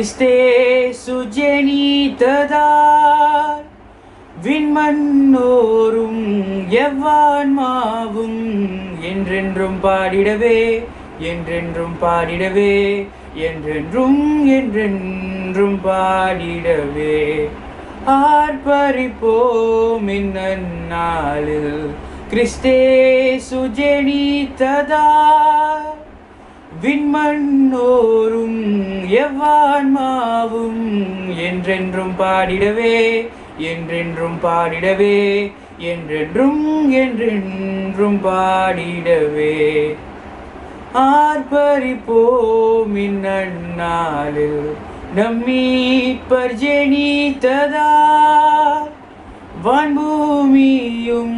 கிறிஸ்தேசு ஜெனித்ததால் விண்மண்ணோரும் எவ்வான்மாவும் என்றென்றும் பாடிடவே என்றென்றும் பாடிடவே என்றென்றும் என்றென்றும் பாடிடவே ஆர்ப்பரிப்போம் இந்நன்னாளில் கிறிஸ்தேசு ஜெனித்ததால் விண்மண்ணோரும் எவ்வான்மாவும் என்றென்றும் பாடிடவே என்றென்றும் பாடிடவே என்றென்றும் என்றென்றும் பாடிடவே ஆர்ப்பரிப்போம் இந்நன்னாளில் நம் மீட்பர் ஜெனித்ததால் வான்பூமியும்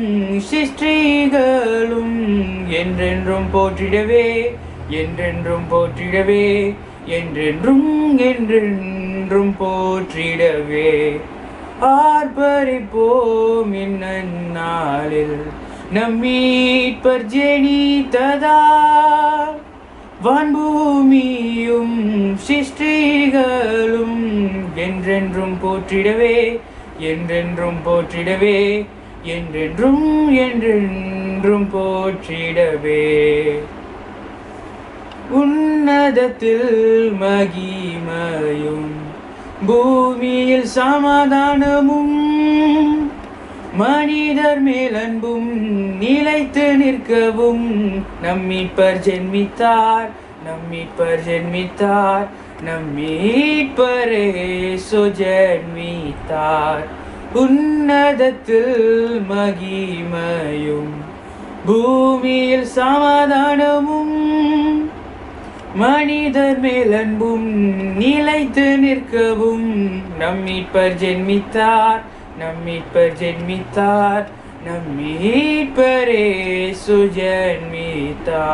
சிருஷ்டிகளும் என்றென்றும் போற்றிடவே என்றென்றும் போற்றிடவே என்றென்றும் என்றென்றும் போற்றிடவே ஆர்ப்பரிப்போம் இந்நன்னாளில் நம் மீட்பர் ஜெனித்ததால் வான்பூமியும் சிருஷ்டிகளும் என்றென்றும் போற்றிடவே என்றென்றும் போற்றிடவே என்றென்றும் என்றென்றும் போற்றிடவே உன்னதத்தில் மகிமையும் பூமியில் சமாதானமும் மனிதர் மேல் அன்பும் நிலைத்து நிற்கவும் நம் மீட்பர் ஜென்மித்தார் நம் மீட்பர் ஜென்மித்தார் நம் மீட்பர் இயேசு ஜென்மித்தார் உன்னதத்தில் மகிமையும் பூமியில் சமாதானமும் மனிதர் மேல் அன்பும் நிலைத்து நிற்கவும் நம் மீட்பர் ஜென்மித்தார் நம் மீட்பர் ஜென்மித்தார் நம் மீட்பர் இயேசு ஜென்மித்தார்.